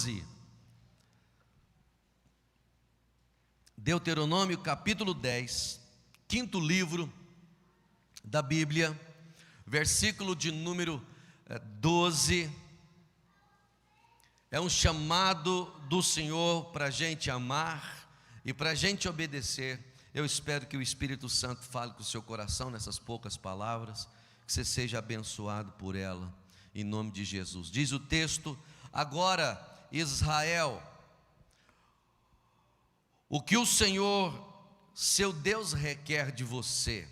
12. Deuteronômio capítulo 10, quinto livro da Bíblia, versículo de número 12. É um chamado do Senhor para a gente amar e para a gente obedecer. Eu espero que o Espírito Santo fale com o seu coração nessas poucas palavras, que você seja abençoado por ela, em nome de Jesus. Diz o texto: agora, Israel, o que o Senhor, seu Deus, requer de você,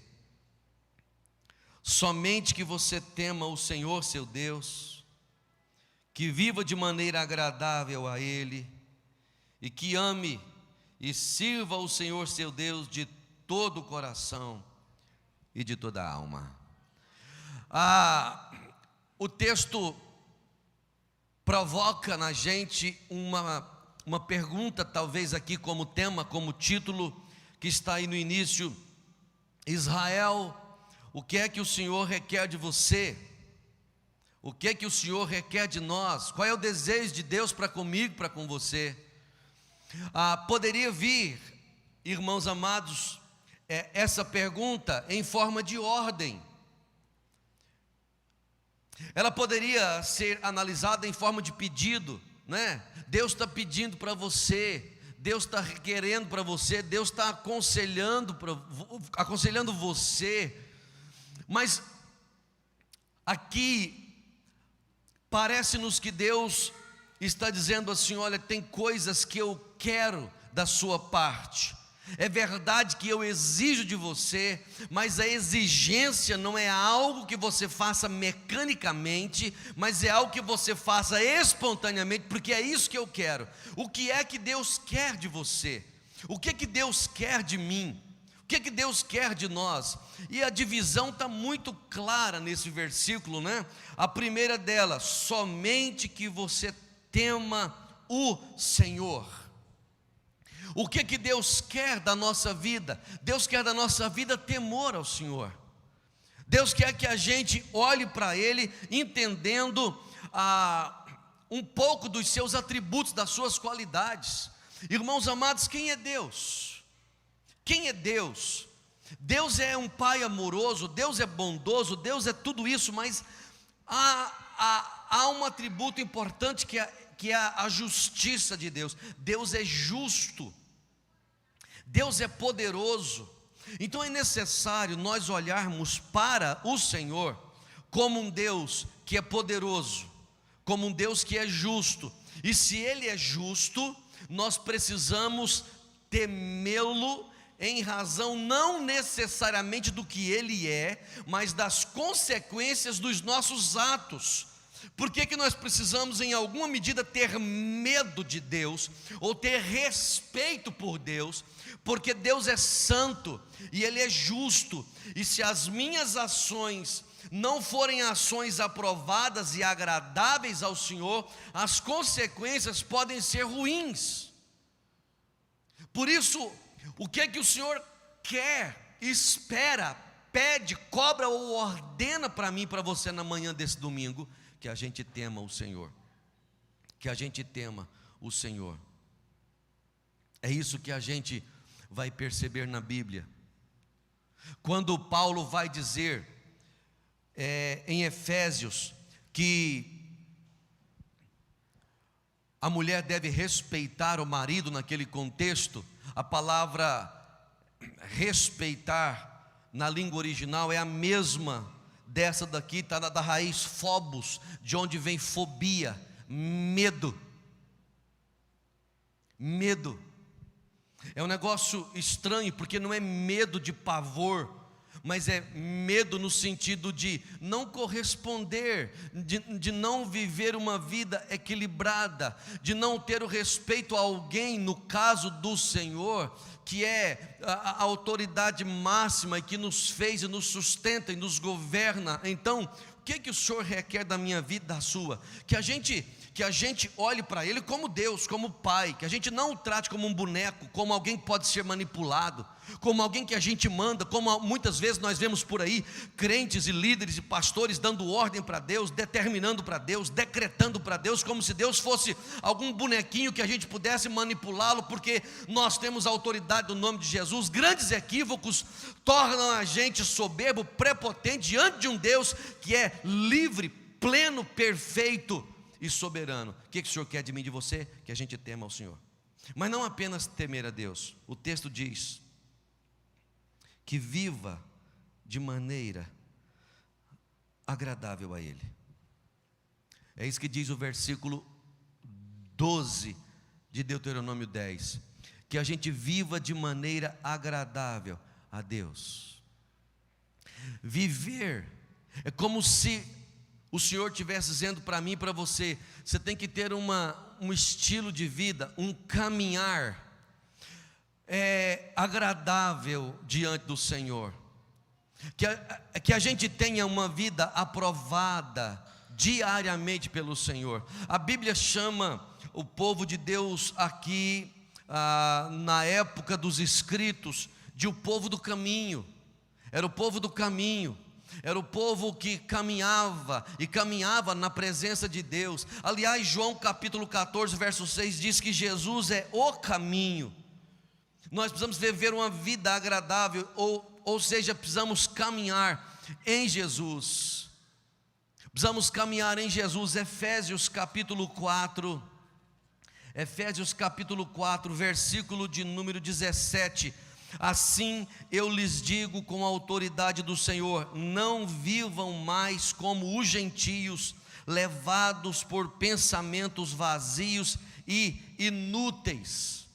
somente que você tema o Senhor, seu Deus, que viva de maneira agradável a Ele, e que ame e sirva o Senhor, seu Deus, de todo o coração e de toda a alma. O texto provoca na gente uma pergunta, talvez aqui como tema, como título, que está aí no início: Israel, o que é que o Senhor requer de você? O que é que o Senhor requer de nós? Qual é o desejo de Deus para comigo, para com você? Poderia vir, irmãos amados, essa pergunta em forma de ordem. Ela poderia ser analisada em forma de pedido, né? Deus está pedindo para você, Deus está querendo para você, Deus está aconselhando você. Mas aqui parece-nos que Deus está dizendo assim: olha, tem coisas que eu quero da sua parte. É verdade que eu exijo de você, mas a exigência não é algo que você faça mecanicamente, mas é algo que você faça espontaneamente, porque é isso que eu quero. O que é que Deus quer de você? O que é que Deus quer de mim? O que é que Deus quer de nós? E a divisão está muito clara nesse versículo, né? A primeira delas: somente que você tema o Senhor. O que que Deus quer da nossa vida? Deus quer da nossa vida temor ao Senhor. Deus quer que a gente olhe para Ele entendendo um pouco dos seus atributos, das suas qualidades. Irmãos amados, quem é Deus? Quem é Deus? Deus é um Pai amoroso, Deus é bondoso, Deus é tudo isso, mas há um atributo importante que é a justiça de Deus. Deus é justo, Deus é poderoso. Então é necessário nós olharmos para o Senhor como um Deus que é poderoso, como um Deus que é justo. E se Ele é justo, nós precisamos temê-lo em razão não necessariamente do que Ele é, mas das consequências dos nossos atos. Por que nós precisamos, em alguma medida, ter medo de Deus, ou ter respeito por Deus? Porque Deus é santo, e Ele é justo, e se as minhas ações não forem ações aprovadas e agradáveis ao Senhor, as consequências podem ser ruins. Por isso, o que é que o Senhor quer, espera, pede, cobra ou ordena para mim e para você na manhã desse domingo? Que a gente tema o Senhor, que a gente tema o Senhor. É isso que a gente vai perceber na Bíblia. Quando Paulo vai dizer em Efésios que a mulher deve respeitar o marido, naquele contexto, a palavra respeitar na língua original é a mesma dessa daqui, está da raiz phobos, de onde vem fobia, medo. Medo é um negócio estranho, porque não é medo de pavor, mas é medo no sentido de não corresponder, de não viver uma vida equilibrada, de não ter o respeito a alguém, no caso do Senhor, que é a autoridade máxima e que nos fez e nos sustenta e nos governa. Então, que o Senhor requer da minha vida, da sua? Que a gente olhe para Ele como Deus, como Pai, que a gente não o trate como um boneco, como alguém que pode ser manipulado, como alguém que a gente manda, como muitas vezes nós vemos por aí, crentes e líderes e pastores dando ordem para Deus, determinando para Deus, decretando para Deus, como se Deus fosse algum bonequinho que a gente pudesse manipulá-lo, porque nós temos a autoridade do nome de Jesus. Grandes equívocos tornam a gente soberbo, prepotente, diante de um Deus que é livre, pleno, perfeito e soberano. O que o Senhor quer de mim e de você? Que a gente tema ao Senhor. Mas não apenas temer a Deus. O texto diz que viva de maneira agradável a Ele. É isso que diz o versículo 12 de Deuteronômio 10. Que a gente viva de maneira agradável a Deus. Viver é como se o Senhor estivesse dizendo para mim e para você: você tem que ter um estilo de vida, um caminhar agradável diante do Senhor, que a gente tenha uma vida aprovada diariamente pelo Senhor. A Bíblia chama o povo de Deus aqui, na época dos escritos, de o povo do caminho. Era o povo do caminho. Era o povo que caminhava e caminhava na presença de Deus. Aliás, João capítulo 14, verso 6 diz que Jesus é o caminho. Nós precisamos viver uma vida agradável, ou seja, precisamos caminhar em Jesus. Precisamos caminhar em Jesus. Efésios capítulo 4, versículo de número 17. Assim eu lhes digo com a autoridade do Senhor: não vivam mais como os gentios, levados por pensamentos vazios e inúteis.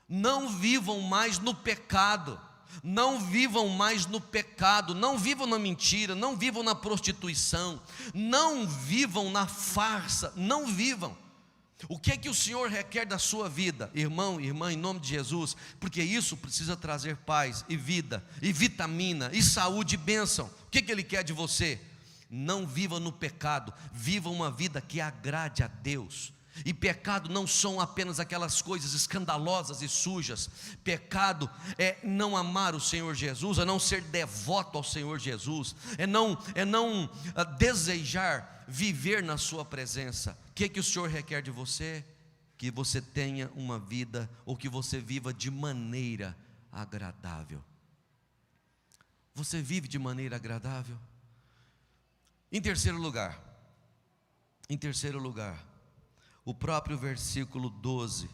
Não vivam mais no pecado, não vivam mais no pecado, não vivam na mentira, não vivam na prostituição, não vivam na farsa, não vivam. O que é que o Senhor requer da sua vida, irmão, irmã, em nome de Jesus? Porque isso precisa trazer paz e vida, e vitamina, e saúde e bênção. O que é que Ele quer de você? Não viva no pecado, viva uma vida que agrade a Deus. E pecado não são apenas aquelas coisas escandalosas e sujas. Pecado é não amar o Senhor Jesus, é não ser devoto ao Senhor Jesus, é não desejar viver na sua presença. O que o Senhor requer de você? Que você tenha uma vida, ou que você viva de maneira agradável. Você vive de maneira agradável? Em terceiro lugar, o próprio versículo 12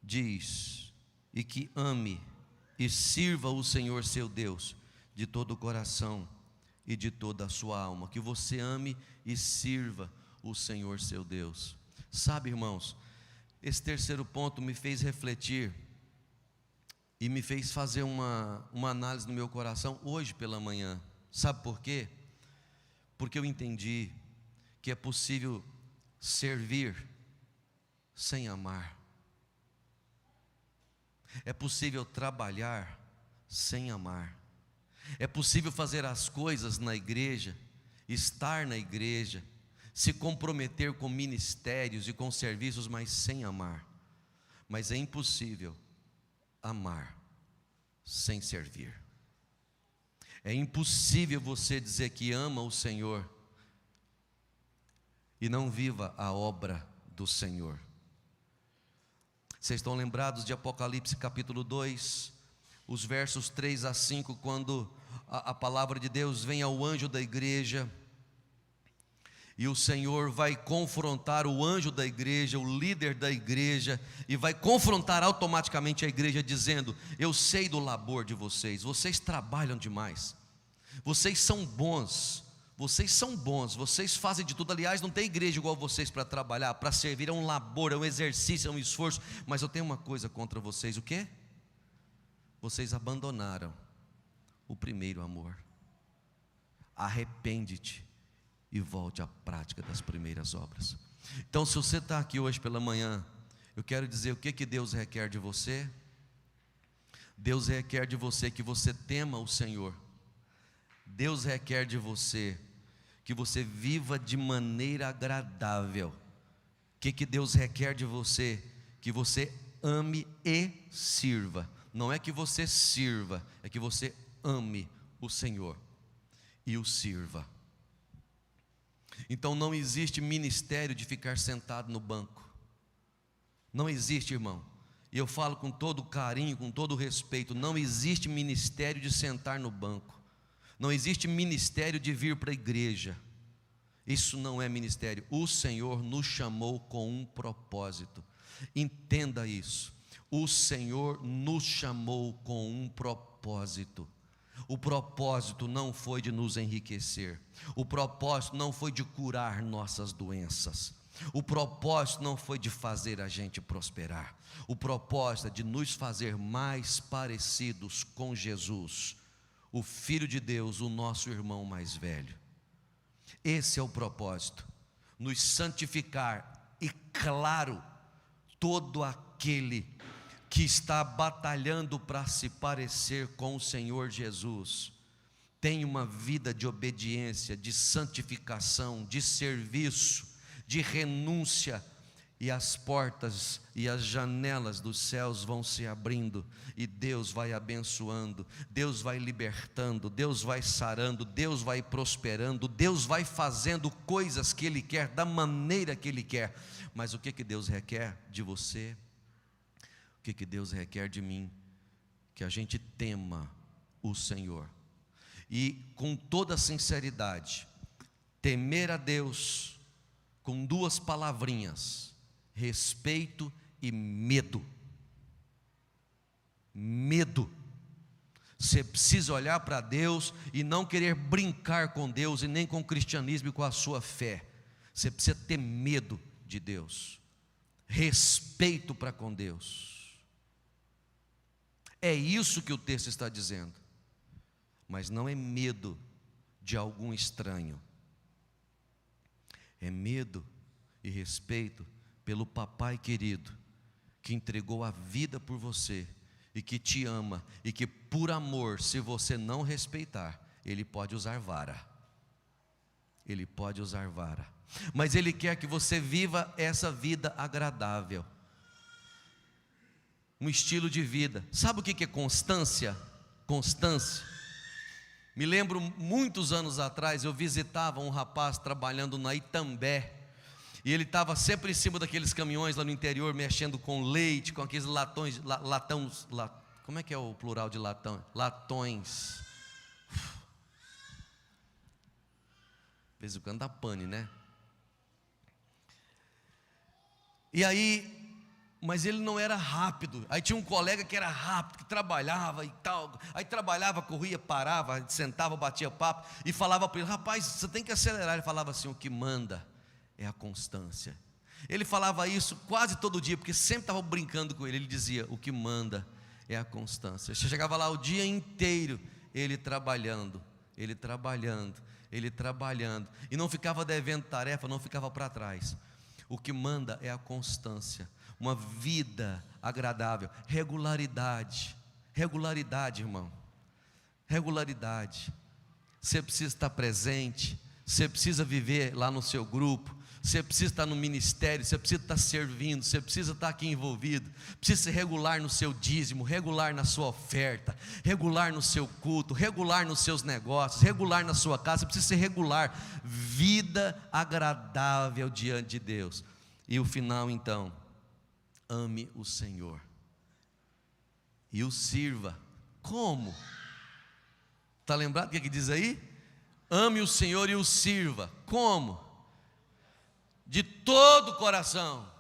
diz: e que ame e sirva o Senhor seu Deus de todo o coração e de toda a sua alma. Que você ame e sirva o Senhor seu Deus. Sabe, irmãos, esse terceiro ponto me fez refletir e me fez fazer uma análise no meu coração hoje pela manhã. Sabe por quê? Porque eu entendi que é possível servir sem amar. É possível trabalhar sem amar. É possível fazer as coisas na igreja, estar na igreja, se comprometer com ministérios e com serviços, mas sem amar. Mas é impossível amar sem servir. É impossível você dizer que ama o Senhor e não viva a obra do Senhor. Vocês estão lembrados de Apocalipse capítulo 2, os versos 3 a 5, quando a palavra de Deus vem ao anjo da igreja, e o Senhor vai confrontar o anjo da igreja, o líder da igreja, e vai confrontar automaticamente a igreja, dizendo: eu sei do labor de vocês, vocês trabalham demais, vocês são bons, vocês fazem de tudo. Aliás, não tem igreja igual vocês para trabalhar, para servir. É um labor, é um exercício, é um esforço. Mas eu tenho uma coisa contra vocês: o quê? Vocês abandonaram o primeiro amor. Arrepende-te e volte à prática das primeiras obras. Então, se você está aqui hoje pela manhã, eu quero dizer o que Deus requer de você. Deus requer de você que você tema o Senhor. Deus requer de você que você viva de maneira agradável. O que Deus requer de você? Que você ame e sirva. Não é que você sirva, é que você ame o Senhor e o sirva. Então não existe ministério de ficar sentado no banco. Não existe, irmão. E eu falo com todo carinho, com todo respeito, não existe ministério de sentar no banco. Não existe ministério de vir para a igreja. Isso não é ministério. O Senhor nos chamou com um propósito. Entenda isso. O Senhor nos chamou com um propósito. O propósito não foi de nos enriquecer. O propósito não foi de curar nossas doenças. O propósito não foi de fazer a gente prosperar. O propósito é de nos fazer mais parecidos com Jesus, o Filho de Deus, o nosso irmão mais velho. Esse é o propósito, nos santificar. E claro, todo aquele que está batalhando para se parecer com o Senhor Jesus, tem uma vida de obediência, de santificação, de serviço, de renúncia, e as portas e as janelas dos céus vão se abrindo, e Deus vai abençoando, Deus vai libertando, Deus vai sarando, Deus vai prosperando, Deus vai fazendo coisas que Ele quer, da maneira que Ele quer. Mas o que Deus requer de você? O que Deus requer de mim? Que a gente tema o Senhor, e com toda sinceridade, temer a Deus com duas palavrinhas: respeito e medo. Medo. Você precisa olhar para Deus e não querer brincar com Deus, e nem com o cristianismo e com a sua fé. Você precisa ter medo de Deus, respeito para com Deus. É isso que o texto está dizendo. Mas não é medo de algum estranho. É medo e respeito pelo papai querido, que entregou a vida por você, e que te ama, e que por amor, se você não respeitar, Ele pode usar vara. Ele pode usar vara. Mas Ele quer que você viva essa vida agradável, um estilo de vida. Sabe o que é constância? Constância. Me lembro, muitos anos atrás, eu visitava um rapaz trabalhando na Itambé, e ele estava sempre em cima daqueles caminhões lá no interior, mexendo com leite, com aqueles latões, como é que é o plural de latão? Latões. De vez em quando dá pane, né? E aí, mas ele não era rápido. Aí tinha um colega que era rápido, que trabalhava e tal. Aí trabalhava, corria, parava, sentava, batia papo e falava para ele: rapaz, você tem que acelerar. Ele falava assim: o que manda é a constância. Ele falava isso quase todo dia, porque sempre estava brincando com ele. Ele dizia: o que manda é a constância. Você chegava lá o dia inteiro, ele trabalhando, ele trabalhando, ele trabalhando, e não ficava devendo tarefa, não ficava para trás. O que manda é a constância. Uma vida agradável, regularidade, irmão, regularidade. Você precisa estar presente, você precisa viver lá no seu grupo, você precisa estar no ministério, você precisa estar servindo, você precisa estar aqui envolvido, precisa ser regular no seu dízimo, regular na sua oferta, regular no seu culto, regular nos seus negócios, regular na sua casa. Você precisa ser regular, vida agradável diante de Deus. E o final então: ame o Senhor e o sirva. Como? Está lembrado o que diz aí? Ame o Senhor e o sirva. Como? De todo o coração,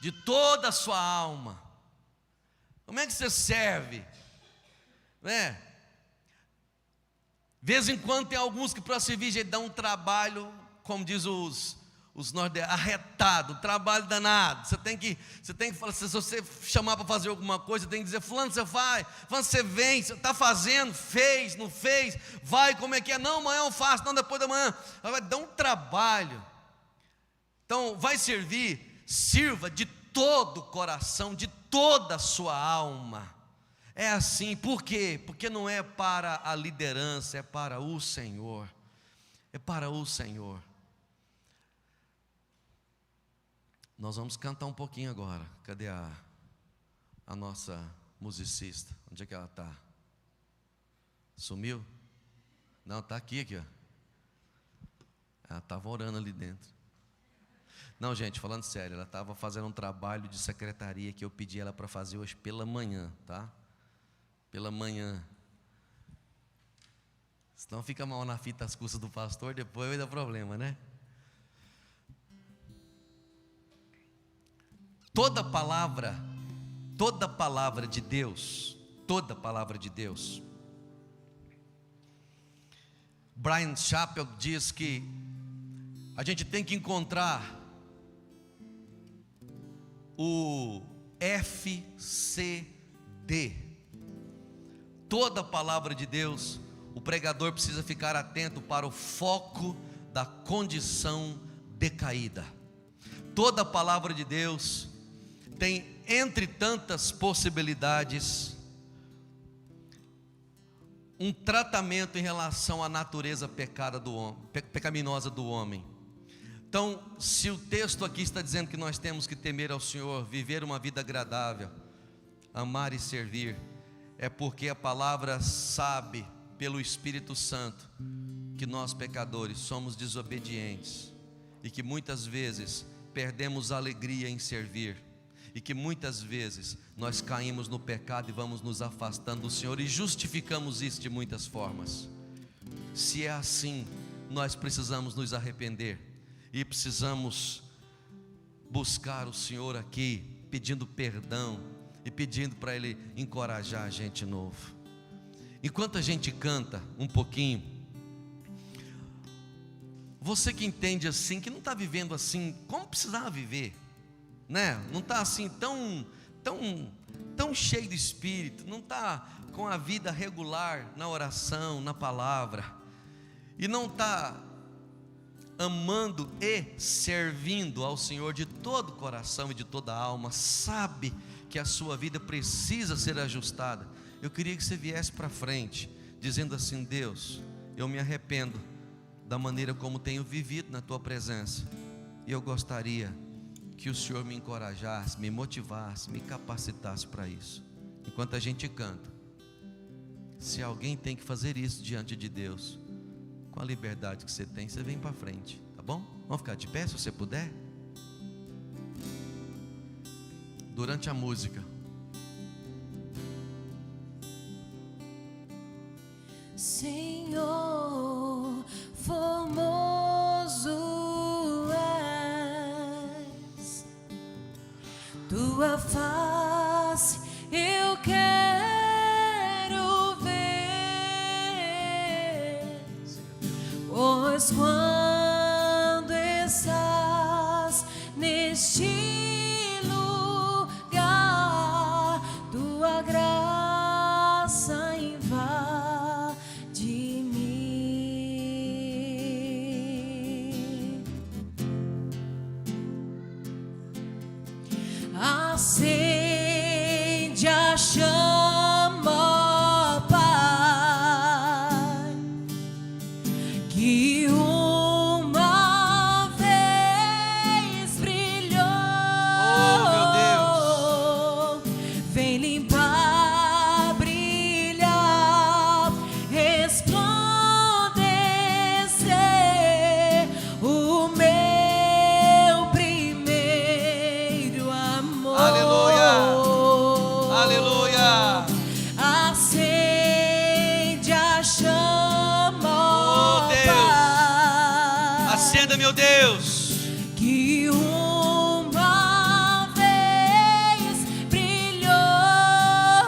de toda a sua alma. Como é que você serve? De vez em quando tem alguns que para servir já dão um trabalho, como diz os arretado, trabalho danado. Você tem que falar, se você chamar para fazer alguma coisa, tem que dizer: fulano, você faz, fulano, você vem, você está fazendo, fez, não fez, vai, como é que é? Não, amanhã eu faço, não, depois da manhã. Vai dar um trabalho. Então vai servir, sirva de todo o coração, de toda a sua alma. É assim. Por quê? Porque não é para a liderança, é para o Senhor. é para o Senhor. Nós vamos cantar um pouquinho agora. Cadê a nossa musicista? Onde é que ela está? Sumiu? Não, está aqui, ó. Ela estava orando ali dentro. Não, gente, falando sério, ela estava fazendo um trabalho de secretaria que eu pedi ela para fazer hoje pela manhã, tá? Pela manhã. Senão fica mal na fita as custas do pastor, depois vai dar problema, né? Toda palavra de Deus, Bryan Chapell diz que a gente tem que encontrar o FCD. Toda palavra de Deus, o pregador precisa ficar atento para o foco da condição decaída. Toda palavra de Deus tem, entre tantas possibilidades, um tratamento em relação à natureza pecaminosa do homem. Então, se o texto aqui está dizendo que nós temos que temer ao Senhor, viver uma vida agradável, amar e servir, é porque a palavra sabe, pelo Espírito Santo, que nós pecadores somos desobedientes e que muitas vezes perdemos a alegria em servir, e que muitas vezes nós caímos no pecado e vamos nos afastando do Senhor e justificamos isso de muitas formas. Se é assim, nós precisamos nos arrepender e precisamos buscar o Senhor aqui, pedindo perdão e pedindo para Ele encorajar a gente de novo. Enquanto a gente canta um pouquinho, você que entende assim, que não está vivendo assim como precisava viver, né? Não está assim tão cheio do Espírito, não está com a vida regular na oração, na palavra, e não está amando e servindo ao Senhor de todo o coração e de toda a alma, sabe que a sua vida precisa ser ajustada. Eu queria que você viesse para frente, dizendo assim: Deus, eu me arrependo da maneira como tenho vivido na Tua presença, e eu gostaria que o Senhor me encorajasse, me motivasse, me capacitasse para isso. Enquanto a gente canta, se alguém tem que fazer isso diante de Deus, com a liberdade que você tem, você vem para frente, tá bom? Vamos ficar de pé se você puder. Durante a música, Senhor, formoso és, Tua face eu quero ver, pois quando estás neste lugar, Tua graça invade mim. Acende a chama, Pai, que uma vez brilhou. Oh, meu Deus. Vem limpar, brilhar, resplandecer o meu primeiro amor. Aleluia, aleluia. Acende a chama, Oh, Deus. Pai, Acenda, meu Deus. que uma vez brilhou.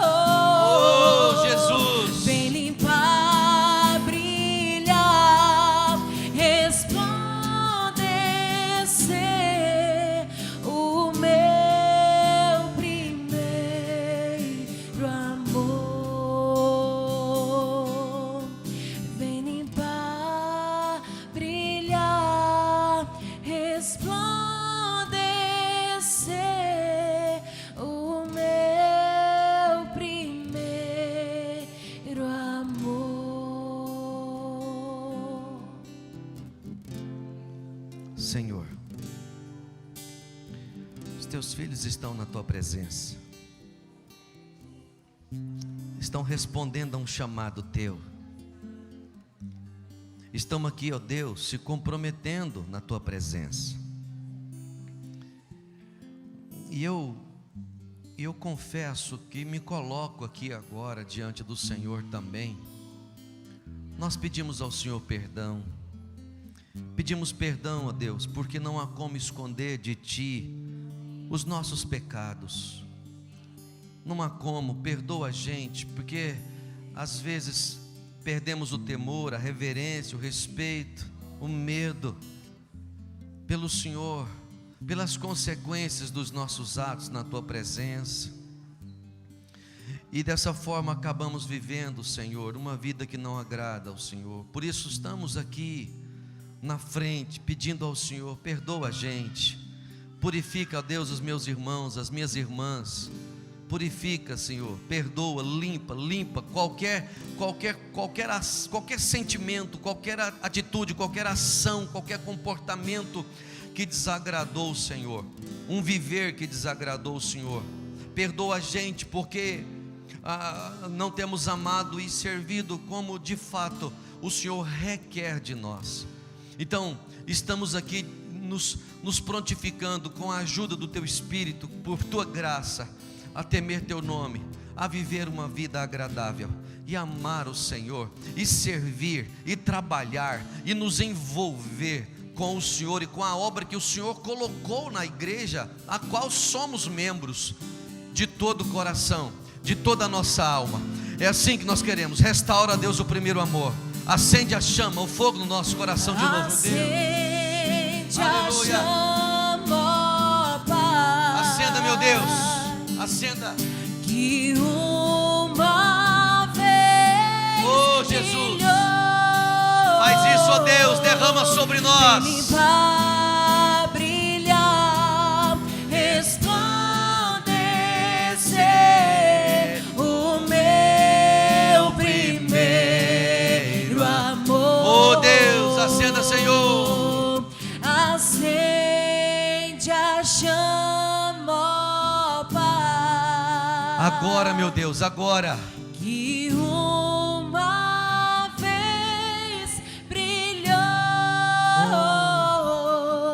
Oh, Jesus. Vem limpar, brilhar, resplandecer o meu primeiro amor. Vem limpar, brilhar, Senhor, os teus filhos estão na tua presença, estão respondendo a um chamado teu, estão aqui, ó Deus, se comprometendo na tua presença. E eu confesso que me coloco aqui agora diante do Senhor também. Nós pedimos ao Senhor perdão, pedimos perdão a Deus, porque não há como esconder de Ti os nossos pecados, não há como. Perdoa a gente, porque às vezes perdemos o temor, a reverência, o respeito, o medo pelo Senhor, pelas consequências dos nossos atos na Tua presença, e dessa forma acabamos vivendo, Senhor, uma vida que não agrada ao Senhor. Por isso estamos aqui na frente, pedindo ao Senhor, perdoa a gente, purifica, ó Deus, os meus irmãos, as minhas irmãs, purifica, Senhor, perdoa, limpa qualquer sentimento, qualquer atitude, qualquer ação, qualquer comportamento que desagradou o Senhor, um viver que desagradou o Senhor. Perdoa a gente porque não temos amado e servido como de fato o Senhor requer de nós. Então estamos aqui nos prontificando com a ajuda do Teu Espírito, por Tua graça, a temer Teu nome, a viver uma vida agradável e amar o Senhor, e servir, e trabalhar, e nos envolver com o Senhor e com a obra que o Senhor colocou na igreja, a qual somos membros, de todo o coração, de toda a nossa alma. É assim que nós queremos. Restaura, Deus, o primeiro amor, acende a chama, o fogo no nosso coração de novo, Deus. Acende a Aleluia. chama, Pai. Acenda, meu Deus, acenda. Que uma vez Oh, Jesus, brilhou. faz isso, ó Deus, derrama sobre nós. Vem limpar, brilhar, resplandecer o meu primeiro amor. Oh Deus, acenda, Senhor. Acende a chama, ó Pai. Agora, meu Deus, agora. Que uma vez brilhou.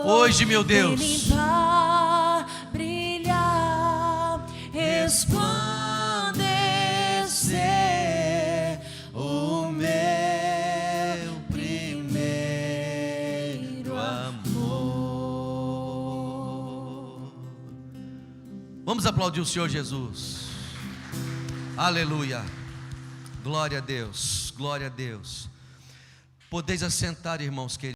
Hoje, meu Deus. Vem limpar, brilhar, resplandecer o meu primeiro amor. Vamos aplaudir o Senhor Jesus. Aleluia. Glória a Deus, glória a Deus. Podeis assentar, irmãos queridos.